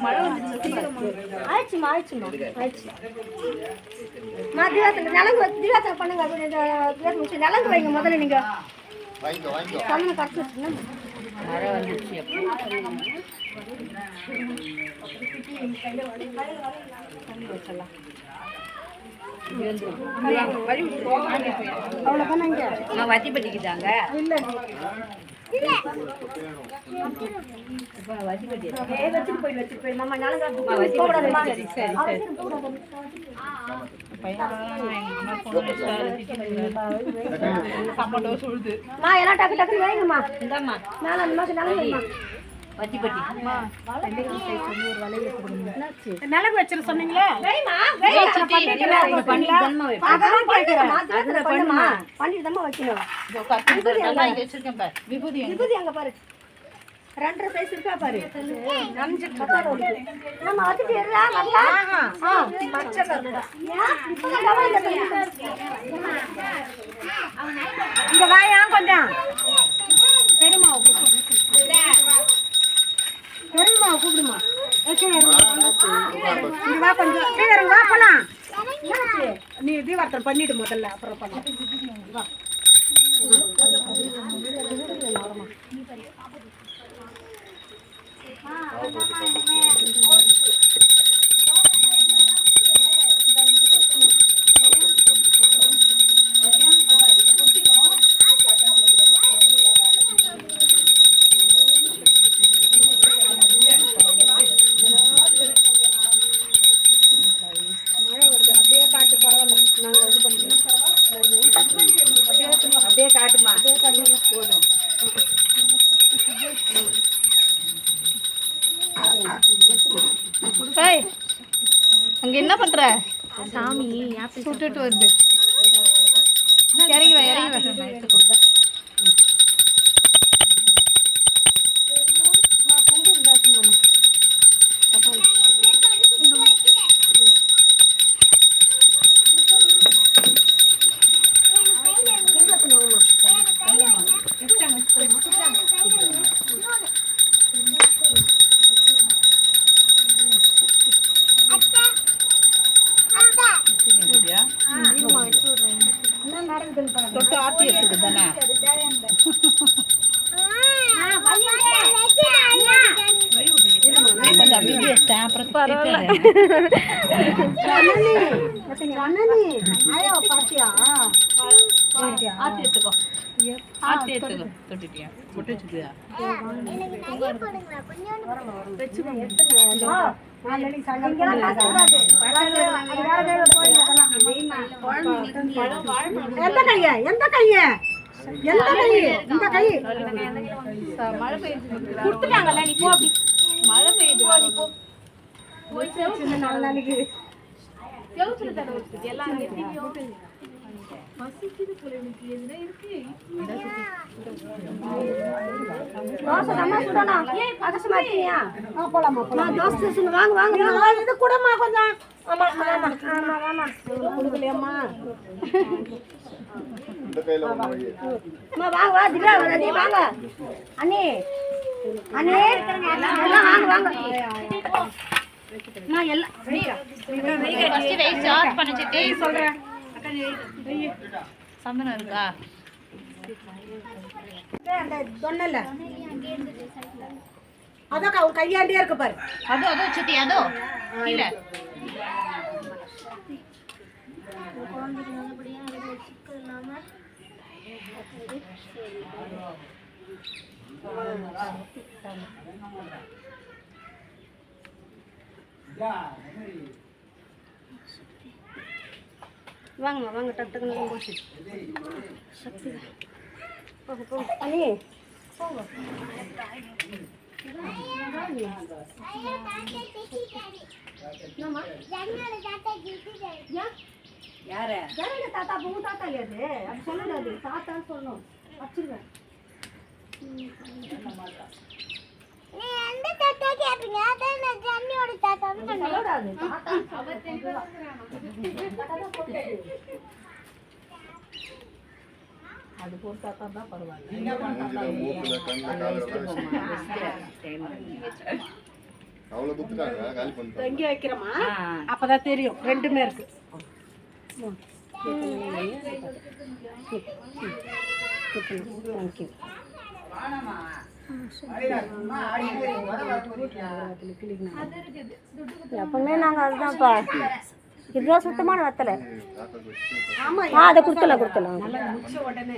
மழை வந்துச்சு. ஆயிடுச்சுமா ஆயிடுச்சு. திவாசனை பண்ணுங்க. நிலங்கு வைங்க முதல்ல. நீங்க சமணம் கட்டு மழை வந்துச்சு. அவ்வளோதானே வத்தி பட்டிக்கிட்டாங்க. இல்லை வச்சுட்டு போய் நம்ம எல்லாம் டக்கு டக்குன்னு வைங்கம்மா. இந்தாம்மா மேலே அந்த மாதிரி நிலங்குமா வத்திப்பட்டி மிளகு வச்சிட சொன்னீங்களே. விபூதி அங்க பாரு. 2.5 சைஸ் இருக்கா பாரு. நம்ம வச்சுட்டு இங்க வாயா கொஞ்சம் பெரியம்மா கூப்பிடுமா. வா கொஞ்சம் வா போலாம். நீ தீவார்த்தம் பண்ணிட்டு முதல்ல அப்புறம் பண்ண. அப்படியே காட்டுமா போதும். அங்க என்ன பண்ற? சாமி சுட்டுட்டு வருது. இறங்கி வா தொட்டு ஆட்டி எடுத்துக்கு தானே. மழை பெய்யுது. சந்தனம் இருக்கா? அதான் கையாண்டே இருக்கு பாரு. அதோ அதோ சித்தி அதோ கீழே. வாங்கம்மா வாங்க டக்கு டக்குன்னு போச்சு. அண்ணி போங்க. யாரு தாத்தா பூ தாத்தா இல்லையா? அது சொல்லக்கூடாது. தாத்தான்னு சொல்லணும். வச்சிருவேன். அது போட்டு தாத்தா தான் பரவாயில்ல. அவ்வளவு குத்துட்டாங்க காலி பண்ணிட்டாங்க. இங்கே வைக்கிறோமா அப்பதான் தெரியும் ரெண்டுமே இருக்கு. எப்பவுமே நாங்க அதுதான்ப்பா. இதுதான் சுத்தமான வெத்தலை. ஆமா அதை கொடுத்தலாம் நல்லா முடிச்ச உடனே